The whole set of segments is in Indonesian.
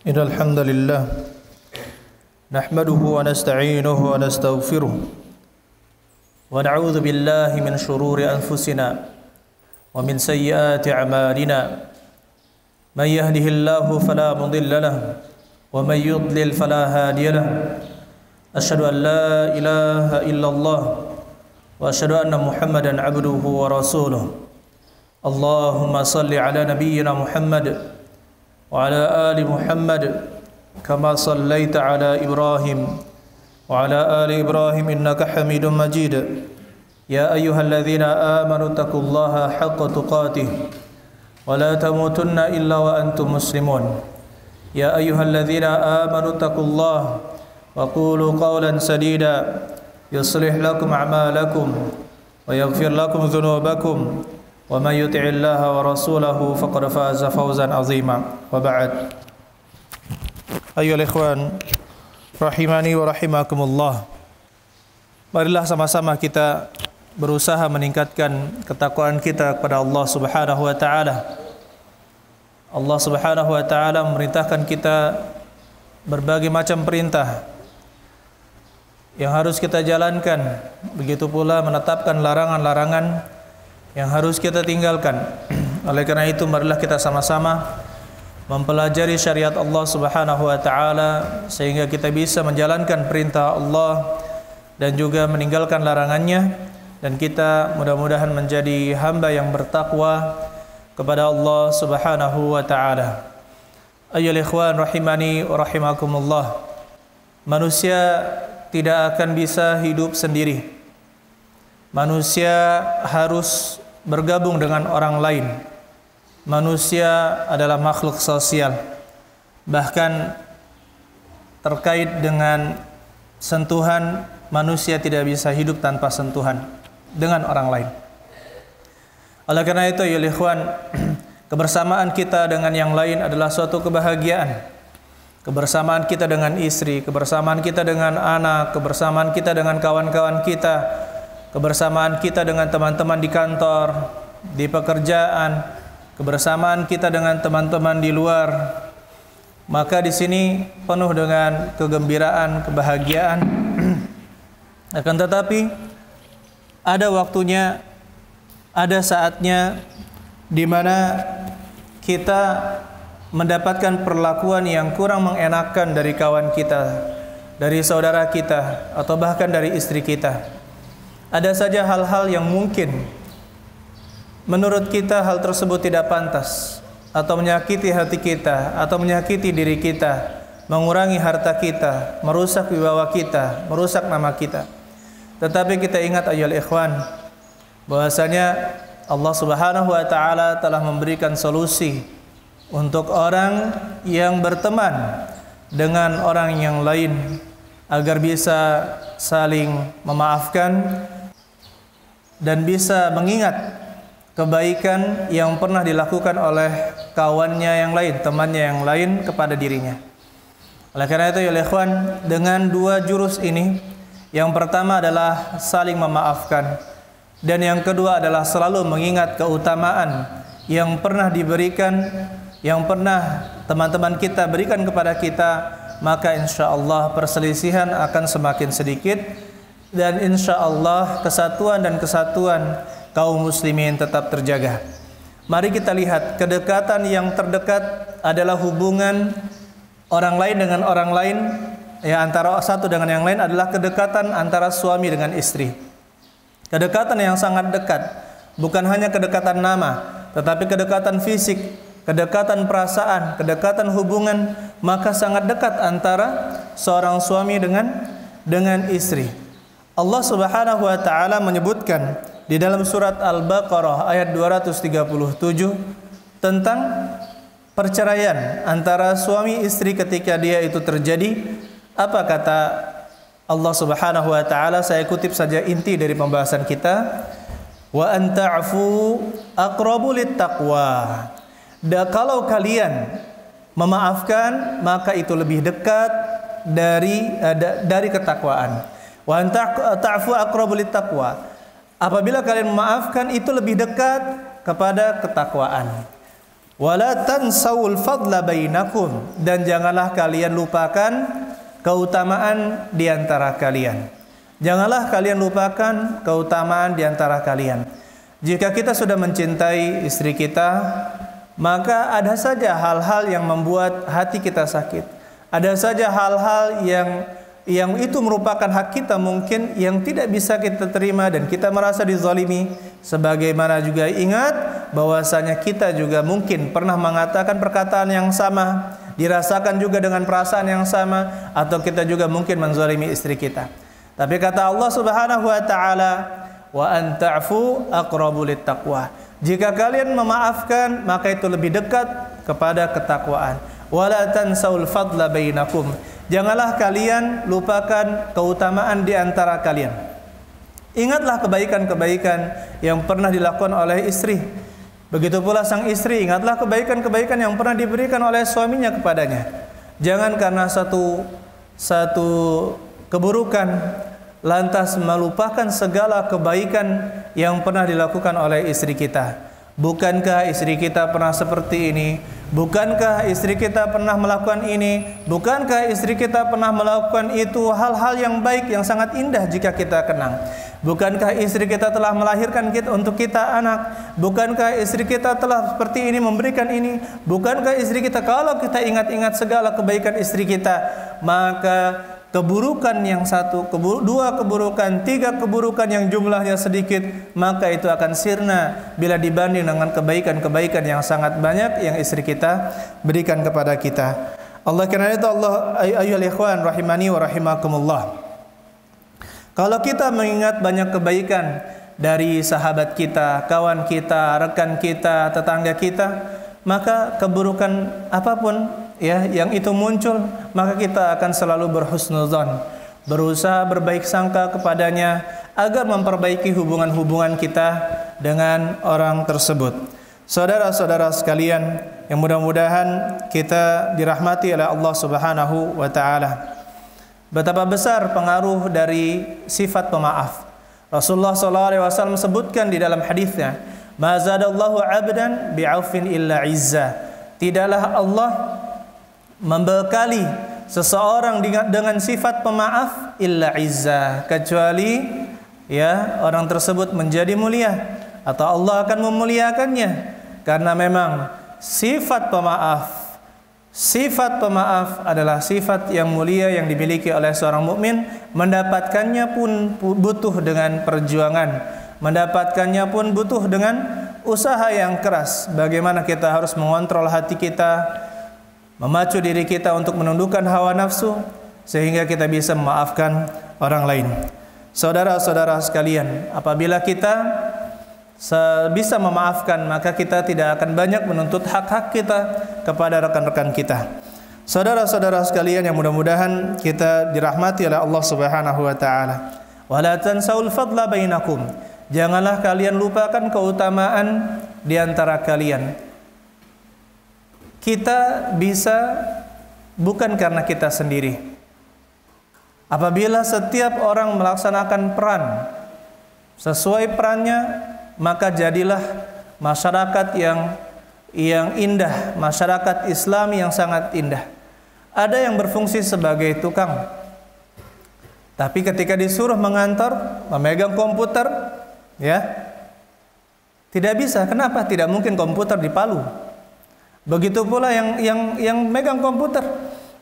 إن الحمد لله نحمده ونستعينه ونستغفره ونعوذ بالله من شرور أنفسنا ومن سيئات أعمالنا من يهده الله فلا مضل له ومن يضلل فلا هادي له أشهد أن لا إله إلا الله وأشهد أن محمدا عبده ورسوله اللهم صل على نبينا محمد وعلى آل محمد كما صليت على إبراهيم وعلى آل إبراهيم إنك حميد مجيد يا أيها الذين آمنوا اتقوا الله حق تقاته ولا تموتن إلا وأنتم مسلمون يا أيها الذين آمنوا اتقوا الله وقولوا قولا سديدا يصلح لكم أعمالكم ويغفر لكم ذنوبكم ومن يطع الله ورسوله فقد فاز فوزا عظيما وبعد أيها الإخوان rahimani wa rahimakumullah. Marilah sama-sama kita berusaha meningkatkan ketakwaan kita kepada Allah Subhanahu wa taala. Allah Subhanahu wa taala memerintahkan kita berbagai macam perintah yang harus kita jalankan, begitu pula menetapkan larangan-larangan yang harus kita tinggalkan. Oleh karena itu marilah kita sama-sama mempelajari syariat Allah Subhanahu wa taala sehingga kita bisa menjalankan perintah Allah dan juga meninggalkan larangannya, dan kita mudah-mudahan menjadi hamba yang bertakwa kepada Allah Subhanahu wa taala. Ayyuhal ikhwan rahimani wa rahimakumullah. Manusia tidak akan bisa hidup sendiri. Manusia harus bergabung dengan orang lain. Manusia adalah makhluk sosial. Bahkan terkait dengan sentuhan, manusia tidak bisa hidup tanpa sentuhan dengan orang lain. Oleh karena itu ya ikhwan, kebersamaan kita dengan yang lain adalah suatu kebahagiaan. Kebersamaan kita dengan istri, kebersamaan kita dengan anak, kebersamaan kita dengan kawan-kawan kita, kebersamaan kita dengan teman-teman di kantor, di pekerjaan, kebersamaan kita dengan teman-teman di luar, maka di sini penuh dengan kegembiraan, kebahagiaan. Akan tetapi ada waktunya, ada saatnya di mana kita mendapatkan perlakuan yang kurang mengenakan dari kawan kita, dari saudara kita, atau bahkan dari istri kita. Ada saja hal-hal yang mungkin menurut kita hal tersebut tidak pantas, atau menyakiti hati kita, atau menyakiti diri kita, mengurangi harta kita, merusak wibawa kita, merusak nama kita. Tetapi kita ingat ayyuhal ikhwan, bahwasanya Allah Subhanahu wa taala telah memberikan solusi untuk orang yang berteman dengan orang yang lain agar bisa saling memaafkan dan bisa mengingat kebaikan yang pernah dilakukan oleh kawannya yang lain, temannya yang lain kepada dirinya. Oleh karena itu ya ikhwan, dengan dua jurus ini, yang pertama adalah saling memaafkan, dan yang kedua adalah selalu mengingat keutamaan yang pernah diberikan, yang pernah teman-teman kita berikan kepada kita, maka insya Allah perselisihan akan semakin sedikit, dan insya Allah kesatuan dan kesatuan kaum muslimin tetap terjaga. Mari kita lihat, kedekatan yang terdekat adalah hubungan orang lain dengan orang lain, ya, antara satu dengan yang lain adalah kedekatan antara suami dengan istri. Kedekatan yang sangat dekat, bukan hanya kedekatan nama, tetapi kedekatan fisik, kedekatan perasaan, kedekatan hubungan, maka sangat dekat antara seorang suami dengan istri. Allah Subhanahu wa taala menyebutkan di dalam surat Al-Baqarah ayat 237 tentang perceraian antara suami istri ketika dia itu terjadi. Apa kata Allah Subhanahu wa taala? Saya kutip saja inti dari pembahasan kita. Wa anta'fu aqrabu littaqwa. Dan kalau kalian memaafkan, maka itu lebih dekat dari ketakwaan. Wa anta'fu aqrabu littaqwa. Apabila kalian memaafkan, itu lebih dekat kepada ketakwaan. Wala tansawul fadla bainakum, dan janganlah kalian lupakan keutamaan di antara kalian. Janganlah kalian lupakan keutamaan di antara kalian. Jika kita sudah mencintai istri kita, maka ada saja hal-hal yang membuat hati kita sakit. Ada saja hal-hal yang itu merupakan hak kita mungkin yang tidak bisa kita terima dan kita merasa dizalimi. Sebagaimana juga ingat bahwasanya kita juga mungkin pernah mengatakan perkataan yang sama, dirasakan juga dengan perasaan yang sama, atau kita juga mungkin menzalimi istri kita. Tapi kata Allah Subhanahu wa taala, wa an ta'fu aqrabu littaqwa. Jika kalian memaafkan, maka itu lebih dekat kepada ketakwaan. Wala tansaul fadla bainakum. Janganlah kalian lupakan keutamaan di antara kalian. Ingatlah kebaikan-kebaikan yang pernah dilakukan oleh istri. Begitu pula sang istri, ingatlah kebaikan-kebaikan yang pernah diberikan oleh suaminya kepadanya. Jangan karena satu keburukan lantas melupakan segala kebaikan yang pernah dilakukan oleh istri kita. Bukankah istri kita pernah seperti ini? Bukankah istri kita pernah melakukan ini? Bukankah istri kita pernah melakukan itu? Hal-hal yang baik, yang sangat indah jika kita kenang. Bukankah istri kita telah melahirkan kita untuk kita anak? Bukankah istri kita telah seperti ini memberikan ini? Bukankah istri kita, kalau kita ingat-ingat segala kebaikan istri kita, maka keburukan yang satu, dua keburukan, tiga keburukan yang jumlahnya sedikit, maka itu akan sirna bila dibanding dengan kebaikan-kebaikan yang sangat banyak yang istri kita berikan kepada kita. Allah, karena itu Allah, ayyuhal ikhwan rahimani wa rahimakumullah, kalau kita mengingat banyak kebaikan dari sahabat kita, kawan kita, rekan kita, tetangga kita, maka keburukan apapun ya yang itu muncul, maka kita akan selalu berhusnuzon, berusaha berbaik sangka kepadanya agar memperbaiki hubungan-hubungan kita dengan orang tersebut. Saudara-saudara sekalian, yang mudah-mudahan kita dirahmati oleh Allah Subhanahu wa taala. Betapa besar pengaruh dari sifat pemaaf. Rasulullah SAW sebutkan di dalam hadisnya, "Ma zadallahu 'abdan bi'aufin illa 'izza." Tidaklah Allah membekali seseorang dengan sifat pemaaf illa 'izza, kecuali ya orang tersebut menjadi mulia atau Allah akan memuliakannya, karena memang sifat pemaaf adalah sifat yang mulia yang dimiliki oleh seorang mukmin. Mendapatkannya pun butuh dengan perjuangan, mendapatkannya pun butuh dengan usaha yang keras. Bagaimana kita harus mengontrol hati kita, memacu diri kita untuk menundukkan hawa nafsu sehingga kita bisa memaafkan orang lain. Saudara-saudara sekalian, apabila kita bisa memaafkan, maka kita tidak akan banyak menuntut hak-hak kita kepada rekan-rekan kita. Saudara-saudara sekalian yang mudah-mudahan kita dirahmati oleh Allah Subhanahu wa taala. Wala tansaul fadla bainakum. Janganlah kalian lupakan keutamaan di antara kalian. Kita bisa bukan karena kita sendiri. Apabila setiap orang melaksanakan peran sesuai perannya, maka jadilah masyarakat yang indah, masyarakat Islam yang sangat indah. Ada yang berfungsi sebagai tukang, tapi ketika disuruh mengantor, memegang komputer, ya tidak bisa. Kenapa? Tidak mungkin komputer di Palu. Begitu pula yang megang komputer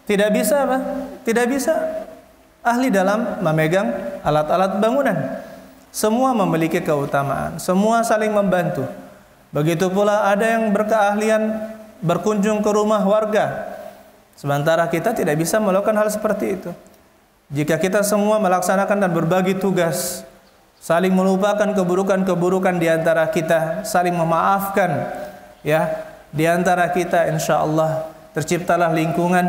tidak bisa apa? Tidak bisa ahli dalam memegang alat-alat bangunan. Semua memiliki keutamaan, semua saling membantu. Begitu pula ada yang berkeahlian berkunjung ke rumah warga, sementara kita tidak bisa melakukan hal seperti itu. Jika kita semua melaksanakan dan berbagi tugas, saling melupakan keburukan-keburukan di antara kita, saling memaafkan ya di antara kita, insya Allah terciptalah lingkungan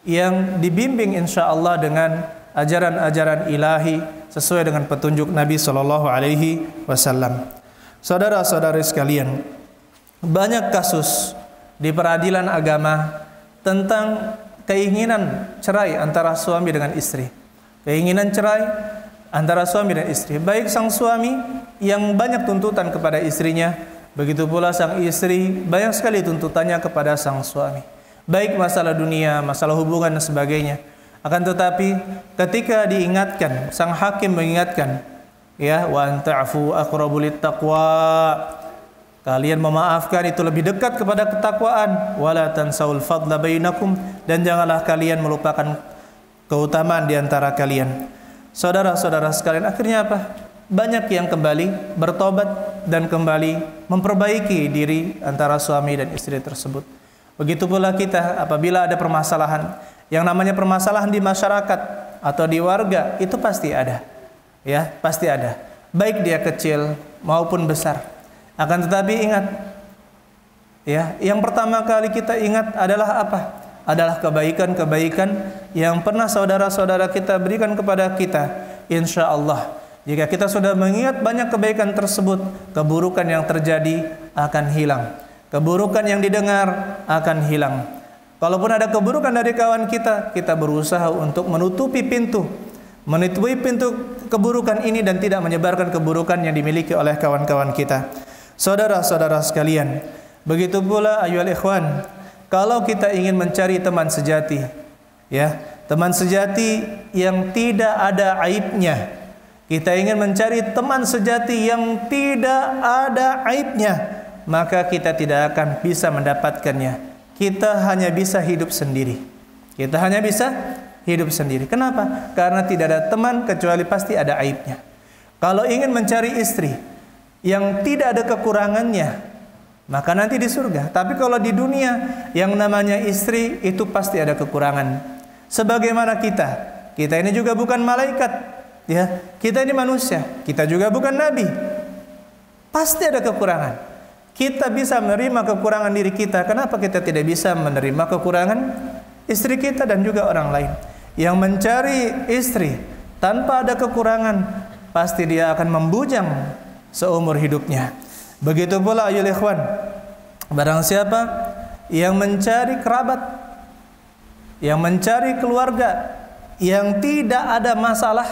yang dibimbing insya Allah dengan ajaran-ajaran ilahi sesuai dengan petunjuk Nabi Sallallahu Alaihi Wasallam. Saudara-saudari sekalian, banyak kasus di peradilan agama tentang keinginan cerai antara suami dengan istri. Keinginan cerai antara suami dan istri. Baik sang suami yang banyak tuntutan kepada istrinya, Begitu pula sang istri banyak sekali tuntutannya kepada sang suami, baik masalah dunia, masalah hubungan dan sebagainya. Akan tetapi ketika diingatkan, sang hakim mengingatkan, ya, wa anta'fu aqrabu littaqwa, kalian memaafkan itu lebih dekat kepada ketakwaan, wala tansaul fadla bainakum, dan janganlah kalian melupakan keutamaan di antara kalian. Saudara-saudara sekalian, akhirnya apa? Banyak yang kembali bertobat dan kembali memperbaiki diri antara suami dan istri tersebut. Begitu pula kita apabila ada permasalahan, yang namanya permasalahan di masyarakat atau di warga itu pasti ada. Ya, pasti ada. Baik dia kecil maupun besar. Akan tetapi ingat, ya, yang pertama kali kita ingat adalah apa? Adalah kebaikan-kebaikan yang pernah saudara-saudara kita berikan kepada kita. Insya Allah, jika kita sudah mengingat banyak kebaikan tersebut, keburukan yang terjadi akan hilang. Keburukan yang didengar akan hilang. Kalaupun ada keburukan dari kawan kita, kita berusaha untuk menutupi pintu keburukan ini dan tidak menyebarkan keburukan yang dimiliki oleh kawan-kawan kita. Saudara-saudara sekalian, begitu pula ayyuhal ikhwan, kalau kita ingin mencari teman sejati, ya, teman sejati yang tidak ada aibnya. Kita ingin mencari teman sejati yang tidak ada aibnya, maka kita tidak akan bisa mendapatkannya. Kita hanya bisa hidup sendiri. Kita hanya bisa hidup sendiri. Kenapa? Karena tidak ada teman kecuali pasti ada aibnya. Kalau ingin mencari istri yang tidak ada kekurangannya, maka nanti di surga. Tapi kalau di dunia, yang namanya istri itu pasti ada kekurangan. Sebagaimana kita ini juga bukan malaikat. Ya, kita ini manusia, kita juga bukan nabi. Pasti ada kekurangan. Kita bisa menerima kekurangan diri kita. Kenapa kita tidak bisa menerima kekurangan istri kita dan juga orang lain? Yang mencari istri tanpa ada kekurangan, pasti dia akan membujang seumur hidupnya. Begitu pula ayyuhal ikhwan, barang siapa yang mencari kerabat, yang mencari keluarga yang tidak ada masalah,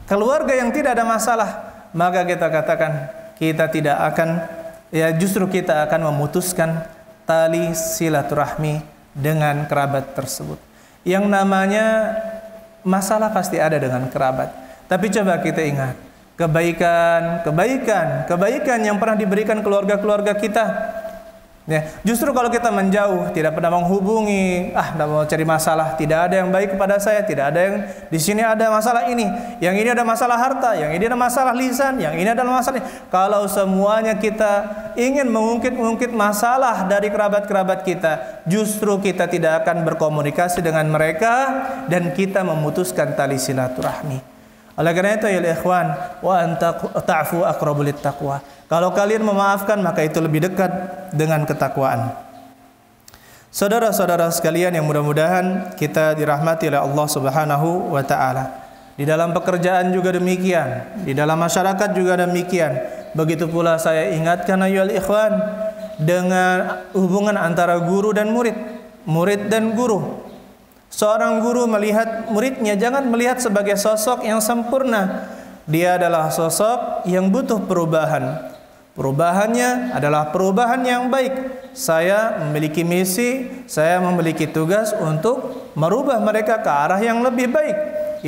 keluarga yang tidak ada masalah, maka kita katakan kita tidak akan, ya, justru kita akan memutuskan tali silaturahmi dengan kerabat tersebut. Yang namanya masalah pasti ada dengan kerabat. Tapi coba kita ingat kebaikan yang pernah diberikan keluarga-keluarga kita. Ya, justru kalau kita menjauh, tidak pernah menghubungi, tidak mau cari masalah, tidak ada yang baik kepada saya, tidak ada yang di sini ada masalah ini, yang ini ada masalah harta, yang ini ada masalah lisan, yang ini adalah masalah. Kalau semuanya kita ingin mengungkit masalah dari kerabat-kerabat kita, justru kita tidak akan berkomunikasi dengan mereka dan kita memutuskan tali silaturahmi. Oleh karena itu ya ikhwan, wa ta'fu aqrabu littaqwa. Kalau kalian memaafkan maka itu lebih dekat dengan ketakwaan. Saudara-saudara sekalian yang mudah-mudahan kita dirahmati oleh Allah Subhanahu wa taala. Di dalam pekerjaan juga demikian, di dalam masyarakat juga demikian. Begitu pula saya ingatkan ayyuhal ikhwan dengan hubungan antara guru dan murid, murid dan guru. Seorang guru melihat muridnya jangan melihat sebagai sosok yang sempurna. Dia adalah sosok yang butuh perubahan. Perubahannya adalah perubahan yang baik. Saya memiliki misi, saya memiliki tugas untuk merubah mereka ke arah yang lebih baik.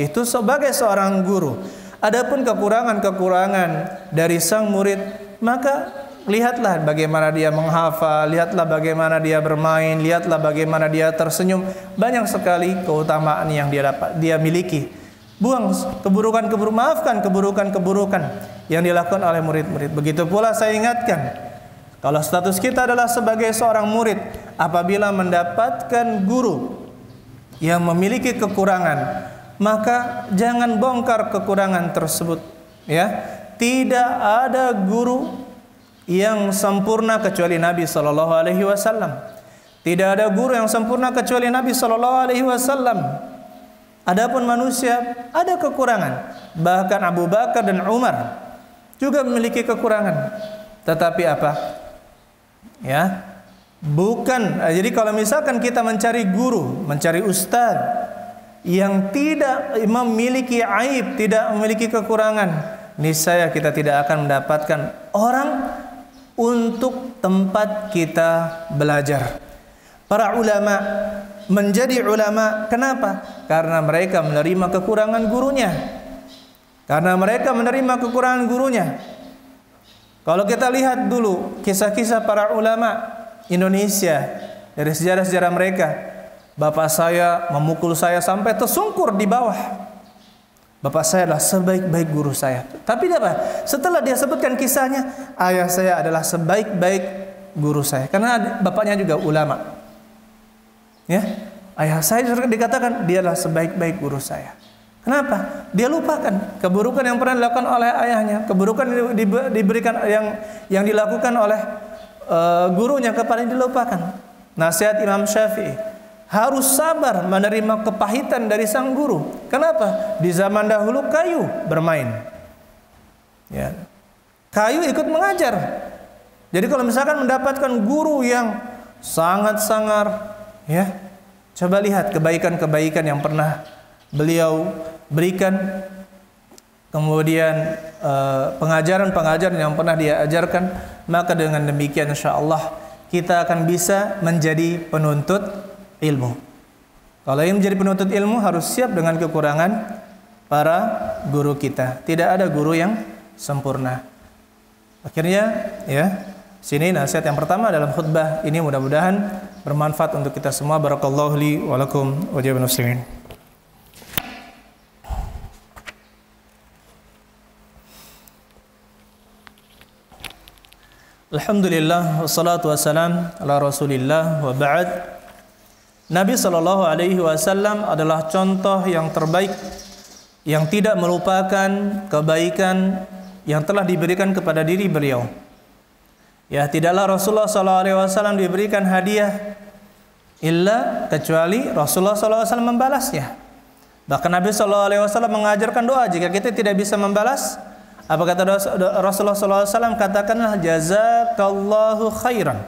Itu sebagai seorang guru. Adapun kekurangan-kekurangan dari sang murid, maka lihatlah bagaimana dia menghafal, lihatlah bagaimana dia bermain, lihatlah bagaimana dia tersenyum. Banyak sekali keutamaan yang dia miliki. Buang keburukan-keburukan, maafkan keburukan-keburukan yang dilakukan oleh murid-murid. Begitu pula saya ingatkan, kalau status kita adalah sebagai seorang murid, apabila mendapatkan guru yang memiliki kekurangan, maka jangan bongkar kekurangan tersebut. Ya, tidak ada guru yang sempurna kecuali Nabi Sallallahu Alaihi Wasallam. Tidak ada guru yang sempurna kecuali Nabi Sallallahu Alaihi Wasallam. Adapun manusia ada kekurangan. Bahkan Abu Bakar dan Umar juga memiliki kekurangan. Tetapi apa? Ya, bukan. Jadi kalau misalkan kita mencari guru, mencari ustadz yang tidak memiliki aib, tidak memiliki kekurangan, niscaya kita tidak akan mendapatkan orang untuk tempat kita belajar. Para ulama menjadi ulama, kenapa? Karena mereka menerima kekurangan gurunya. Karena mereka menerima kekurangan gurunya. Kalau kita lihat dulu kisah-kisah para ulama Indonesia dari sejarah-sejarah mereka, bapak saya memukul saya sampai tersungkur di bawah. Bapak saya adalah sebaik-baik guru saya. Tapi apa? Setelah dia sebutkan kisahnya, ayah saya adalah sebaik-baik guru saya. Karena bapaknya juga ulama. Ya, ayah saya dikatakan dia adalah sebaik-baik guru saya. Kenapa? Dia lupakan keburukan yang pernah dilakukan oleh ayahnya, keburukan diberikan yang dilakukan oleh gurunya kepadanya dilupakan. Nasihat Imam Syafi'i, harus sabar menerima kepahitan dari sang guru. Kenapa? Di zaman dahulu kayu bermain. Ya. Kayu ikut mengajar. Jadi kalau misalkan mendapatkan guru yang sangat sangar, ya, coba lihat kebaikan-kebaikan yang pernah beliau berikan, kemudian pengajaran-pengajaran yang pernah dia ajarkan, maka dengan demikian insyaallah kita akan bisa menjadi penuntut ilmu. Kalau ingin menjadi penuntut ilmu harus siap dengan kekurangan para guru kita. Tidak ada guru yang sempurna. Akhirnya, ya, sini nasihat yang pertama dalam khutbah ini mudah-mudahan bermanfaat untuk kita semua. Barakallahu li wa lakum wa jami'al muslimin. Alhamdulillah wassalatu wassalam ala Rasulillah wa ba'd. Nabi SAW adalah contoh yang terbaik yang tidak melupakan kebaikan yang telah diberikan kepada diri beliau. Ya, tidaklah Rasulullah SAW diberikan hadiah illa kecuali Rasulullah SAW membalasnya. Bahkan Nabi SAW mengajarkan doa jika kita tidak bisa membalas. Apa kata Rasulullah SAW? Katakanlah jazakallahu khairan.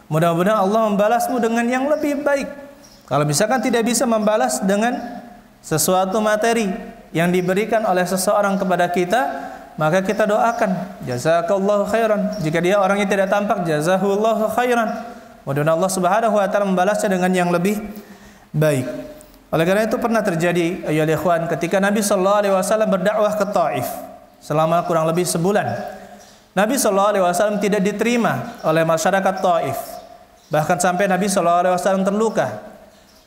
Mudah-mudahan Allah membalasmu dengan yang lebih baik. Kalau misalkan tidak bisa membalas dengan sesuatu materi yang diberikan oleh seseorang kepada kita, maka kita doakan jazakallahu khairan. Jika dia orangnya tidak tampak, jazahullahu khairan. Mudah-mudahan Allah Subhanahu wa taala membalasnya dengan yang lebih baik. Oleh karena itu pernah terjadi ayyuhal ikhwan ketika Nabi sallallahu alaihi wasallam berdakwah ke Taif selama kurang lebih sebulan. Nabi sallallahu alaihi wasallam tidak diterima oleh masyarakat Taif. Bahkan sampai Nabi sallallahu alaihi wasallam terluka.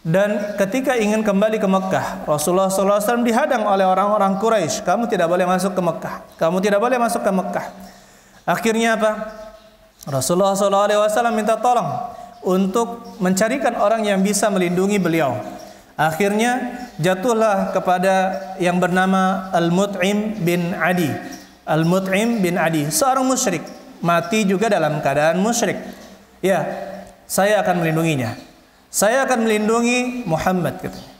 Dan ketika ingin kembali ke Mekah, Rasulullah SAW dihadang oleh orang-orang Quraisy. Kamu tidak boleh masuk ke Mekah. Kamu tidak boleh masuk ke Mekah. Akhirnya apa? Rasulullah SAW minta tolong untuk mencarikan orang yang bisa melindungi beliau. Akhirnya jatuhlah kepada yang bernama Al-Mut'im bin Adi. Al-Mut'im bin Adi, seorang musyrik, mati juga dalam keadaan musyrik. Ya, saya akan melindunginya. Saya akan melindungi Muhammad, katanya.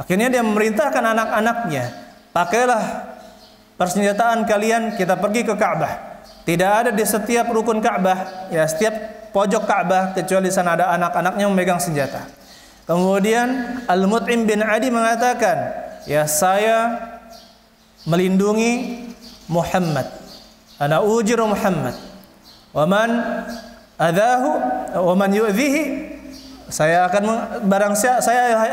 Akhirnya dia memerintahkan anak-anaknya, pakailah persenjataan kalian, kita pergi ke Ka'bah. Tidak ada di setiap rukun Ka'bah, ya, setiap pojok Ka'bah kecuali di sana ada anak-anaknya memegang senjata. Kemudian Al-Mut'im bin Adi mengatakan, ya, saya melindungi Muhammad. Ana ujiru Muhammad. Wa man adahu wa man yu'dhihi, saya akan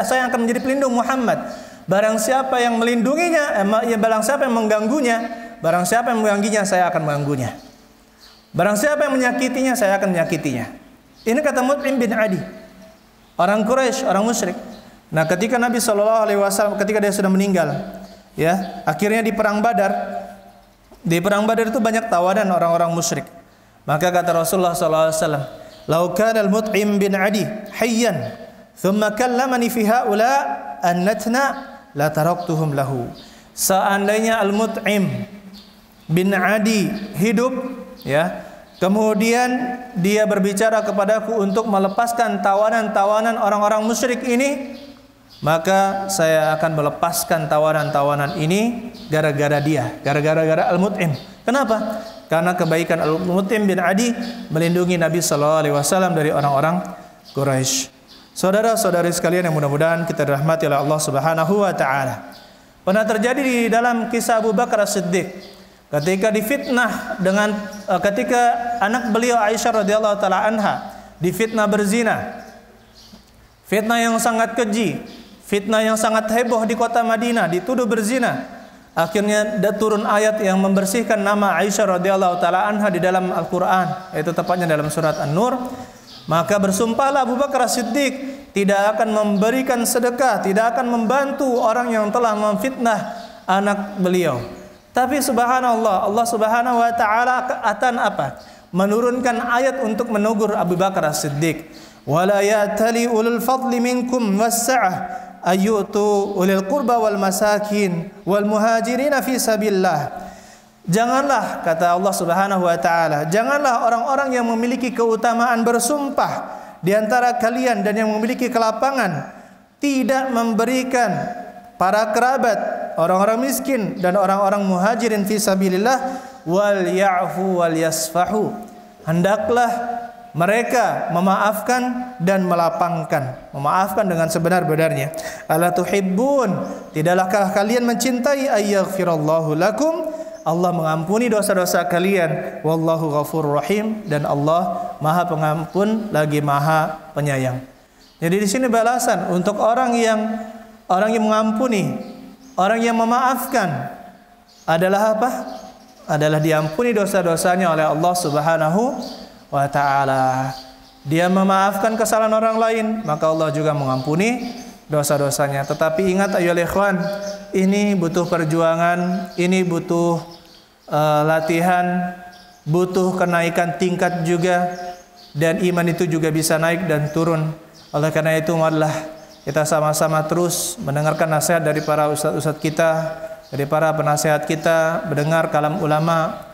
saya akan menjadi pelindung Muhammad. Barang siapa yang melindunginya, barang siapa yang mengganggunya, barang siapa yang mengganggunya, saya akan mengganggunya. Barang siapa yang menyakitinya, saya akan menyakitinya. Ini kata Mut'im bin Adi, orang Quraisy, orang musyrik. Nah, ketika Nabi SAW ketika dia sudah meninggal, ya, akhirnya di perang Badar. Di perang Badar itu banyak tawanan orang-orang musyrik. Maka kata Rasulullah SAW, "Lau kana al-Mut'im bin Adi hayyan, thumma kallamani fi haula annatna la taraktuhum lahu." Seandainya Al-Mut'im bin Adi hidup, ya, kemudian dia berbicara kepadaku untuk melepaskan tawanan-tawanan orang-orang musyrik ini, maka saya akan melepaskan tawanan-tawanan ini gara-gara dia, gara-gara Al-Mut'im. Kenapa? Karena kebaikan Al-Mut'im bin Adi melindungi Nabi sallallahu alaihi wasallam dari orang-orang Quraisy. Saudara-saudari sekalian yang mudah-mudahan kita dirahmati oleh Allah Subhanahu wa taala. Pernah terjadi di dalam kisah Abu Bakar As-Siddiq. ketika difitnah dengan ketika anak beliau Aisyah radhiyallahu taala anha difitnah berzina, fitnah yang sangat keji, fitnah yang sangat heboh di kota Madinah, dituduh berzina. Akhirnya turun ayat yang membersihkan nama Aisyah radhiyallahu taala anha di dalam Al-Qur'an, yaitu tepatnya dalam surat An-Nur. Maka bersumpahlah Abu Bakar As-Siddiq tidak akan memberikan sedekah, tidak akan membantu orang yang telah memfitnah anak beliau. Tapi subhanallah, Allah Subhanahu wa taala akan apa? Menurunkan ayat untuk menegur Abu Bakar As-Siddiq. Wala ya'tali ulul fadli minkum was-sa'ah ayyutu ulil qurba wal masakin wal muhajirin fi sabilillah. Janganlah, kata Allah Subhanahu wa taala, janganlah orang-orang yang memiliki keutamaan bersumpah di antara kalian dan yang memiliki kelapangan tidak memberikan para kerabat, orang-orang miskin dan orang-orang muhajirin fi sabilillah, wal ya'fu wal yasfahu. Hendaklah mereka memaafkan dan melapangkan, memaafkan dengan sebenar-benarnya. Ala tuhibbun, tidaklahkah kalian mencintai ayyaghfirallahu lakum, Allah mengampuni dosa-dosa kalian, wallahu ghafurur rahim, dan Allah Maha Pengampun lagi Maha Penyayang. Jadi di sini balasan untuk orang yang mengampuni, orang yang memaafkan adalah apa? Adalah diampuni dosa-dosanya oleh Allah Subhanahu wa ta'ala. Dia memaafkan kesalahan orang lain, maka Allah juga mengampuni dosa-dosanya. Tetapi ingat ayolah ikhwan, ini butuh perjuangan, ini butuh latihan, butuh kenaikan tingkat juga, dan iman itu juga bisa naik dan turun. Oleh karena itu marilah kita sama-sama terus mendengarkan nasihat dari para ustadz-ustadz kita, dari para penasehat kita, mendengar kalam ulama,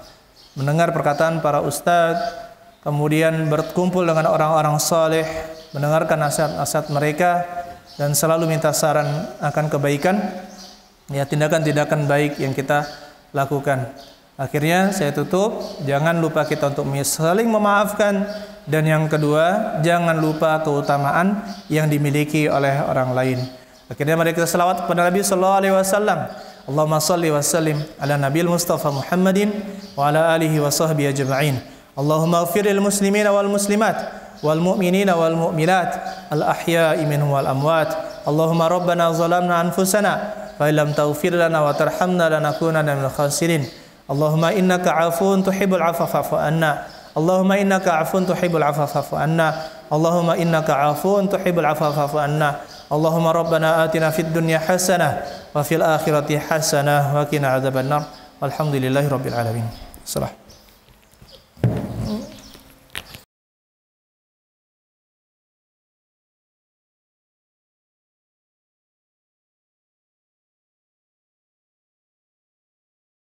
mendengar perkataan para ustadz, kemudian berkumpul dengan orang-orang saleh, mendengarkan nasihat-nasihat mereka, dan selalu minta saran akan kebaikan, ya tindakan-tindakan baik yang kita lakukan. Akhirnya saya tutup, jangan lupa kita untuk saling memaafkan, dan yang kedua, jangan lupa keutamaan yang dimiliki oleh orang lain. Akhirnya mari kita selawat kepada Nabi sallallahu alaihi wasallam. Allahumma shalli wa sallim ala nabiyil Mustafa Muhammadin wa ala alihi wa sahbihi ajma'in. Allahumma ighfir lil muslimina wal muslimat wal mu'minina wal mu'minat al ahya'i minhum wal amwat. Allahumma rabbana zalamna anfusana fa illam taghfir lana wa tarhamna lanakunanna minal khasirin. Allahumma innaka 'afuwun tuhibbul 'afwa fa'fu anna. Allahumma innaka 'afuwun tuhibbul 'afwa fa'fu anna. Allahumma innaka 'afuwun tuhibbul 'afwa fa'fu anna. Allahumma rabbana atina fid dunya hasanah wa fil akhirati hasanah wa qina adzabannar. Walhamdulillahi rabbil alamin. Salam.